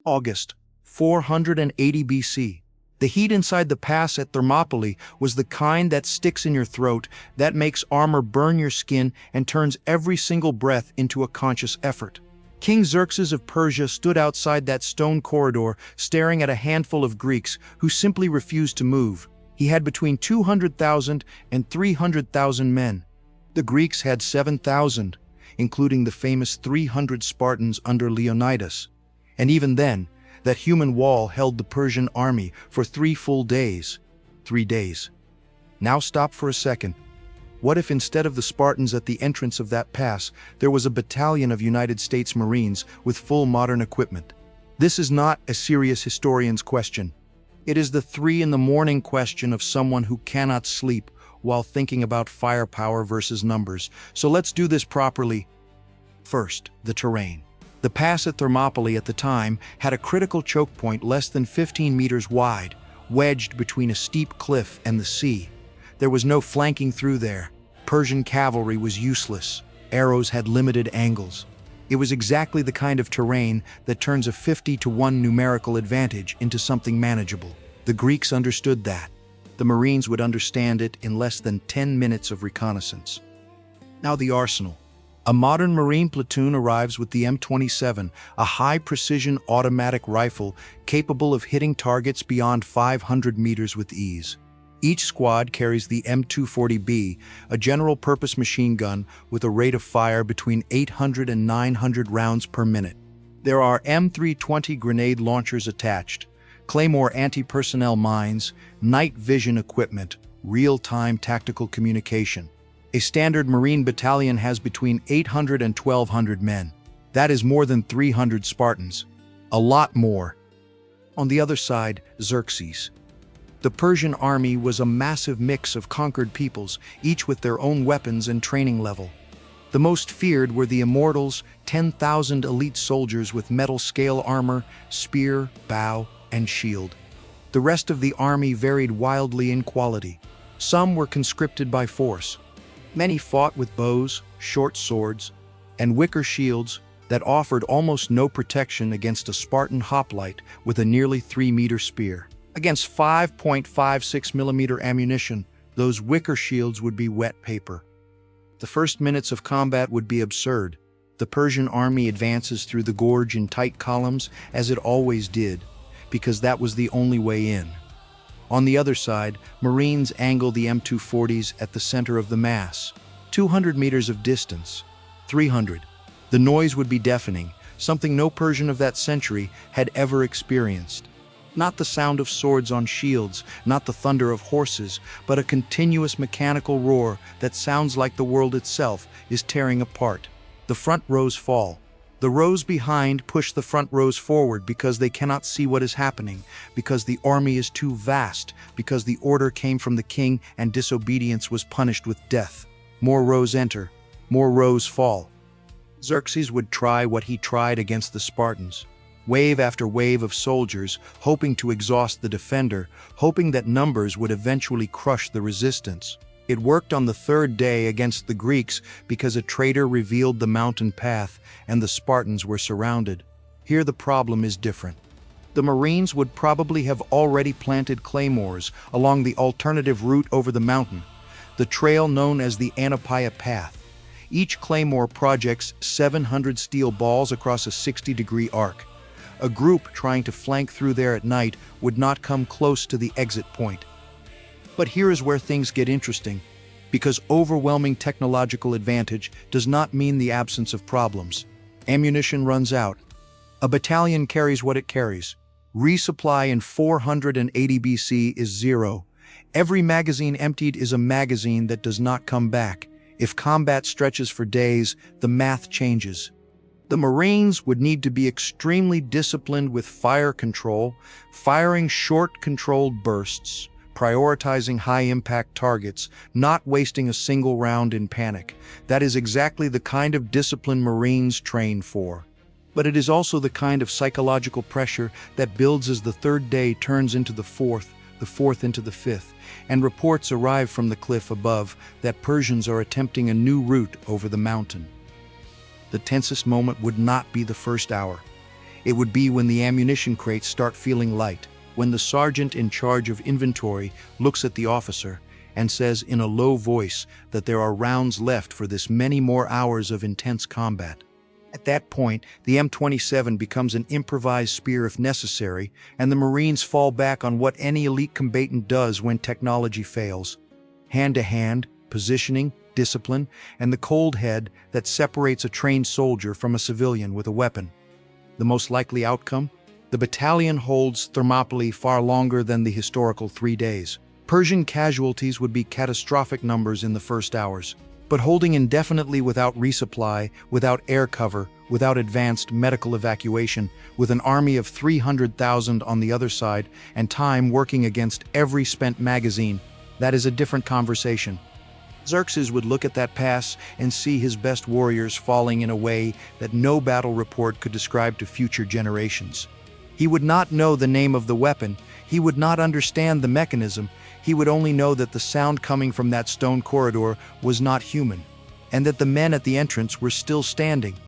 August, 480 BC. The heat inside the pass at Thermopylae was the kind that sticks in your throat, that makes armor burn your skin and turns every single breath into a conscious effort. King Xerxes of Persia stood outside that stone corridor, staring at a handful of Greeks who simply refused to move. He had between 200,000 and 300,000 men. The Greeks had 7,000, including the famous 300 Spartans under Leonidas. And even then, that human wall held the Persian army for 3 full days. 3 days. Now stop for a second. What if instead of the Spartans at the entrance of that pass, there was a battalion of United States Marines with full modern equipment? This is not a serious historian's question. It is the 3 in the morning question of someone who cannot sleep while thinking about firepower versus numbers. So let's do this properly. First, the terrain. The pass at Thermopylae at the time had a critical choke point less than 15 meters wide, wedged between a steep cliff and the sea. There was no flanking through there. Persian cavalry was useless. Arrows had limited angles. It was exactly the kind of terrain that turns a 50-to-1 numerical advantage into something manageable. The Greeks understood that. The Marines would understand it in less than 10 minutes of reconnaissance. Now the arsenal. A modern Marine platoon arrives with the M27, a high-precision automatic rifle capable of hitting targets beyond 500 meters with ease. Each squad carries the M240B, a general-purpose machine gun with a rate of fire between 800 and 900 rounds per minute. There are M320 grenade launchers attached, Claymore anti-personnel mines, night vision equipment, real-time tactical communication. A standard Marine battalion has between 800 and 1,200 men. That is more than 300 Spartans. A lot more. On the other side, Xerxes. The Persian army was a massive mix of conquered peoples, each with their own weapons and training level. The most feared were the Immortals, 10,000 elite soldiers with metal scale armor, spear, bow, and shield. The rest of the army varied wildly in quality. Some were conscripted by force. Many fought with bows, short swords, and wicker shields that offered almost no protection against a Spartan hoplite with a nearly 3-meter spear. Against 5.56 millimeter ammunition, those wicker shields would be wet paper. The first minutes of combat would be absurd. The Persian army advances through the gorge in tight columns, as it always did, because that was the only way in. On the other side, Marines angle the M240s at the center of the mass. 200 meters of distance. 300. The noise would be deafening, something no Persian of that century had ever experienced. Not the sound of swords on shields, not the thunder of horses, but a continuous mechanical roar that sounds like the world itself is tearing apart. The front rows fall. The rows behind push the front rows forward because they cannot see what is happening, because the army is too vast, because the order came from the king and disobedience was punished with death. More rows enter, more rows fall. Xerxes would try what he tried against the Spartans. Wave after wave of soldiers, hoping to exhaust the defender, hoping that numbers would eventually crush the resistance. It worked on the 3rd day against the Greeks because a traitor revealed the mountain path and the Spartans were surrounded. Here the problem is different. The Marines would probably have already planted Claymores along the alternative route over the mountain, the trail known as the Anopaia Path. Each Claymore projects 700 steel balls across a 60-degree arc. A group trying to flank through there at night would not come close to the exit point. But here is where things get interesting, because overwhelming technological advantage does not mean the absence of problems. Ammunition runs out. A battalion carries what it carries. Resupply in 480 BC is 0. Every magazine emptied is a magazine that does not come back. If combat stretches for days, the math changes. The Marines would need to be extremely disciplined with fire control, firing short, controlled bursts, prioritizing high-impact targets, not wasting a single round in panic. That is exactly the kind of discipline Marines train for. But it is also the kind of psychological pressure that builds as the 3rd day turns into the 4th into the 5th, and reports arrive from the cliff above that Persians are attempting a new route over the mountain. The tensest moment would not be the first hour. It would be when the ammunition crates start feeling light, when the sergeant in charge of inventory looks at the officer and says in a low voice that there are rounds left for this many more hours of intense combat. At that point, the M27 becomes an improvised spear if necessary, and the Marines fall back on what any elite combatant does when technology fails. Hand-to-hand, positioning, discipline, and the cold head that separates a trained soldier from a civilian with a weapon. The most likely outcome? The battalion holds Thermopylae far longer than the historical 3 days. Persian casualties would be catastrophic numbers in the first hours. But holding indefinitely without resupply, without air cover, without advanced medical evacuation, with an army of 300,000 on the other side, and time working against every spent magazine, that is a different conversation. Xerxes would look at that pass and see his best warriors falling in a way that no battle report could describe to future generations. He would not know the name of the weapon, he would not understand the mechanism, he would only know that the sound coming from that stone corridor was not human, and that the men at the entrance were still standing.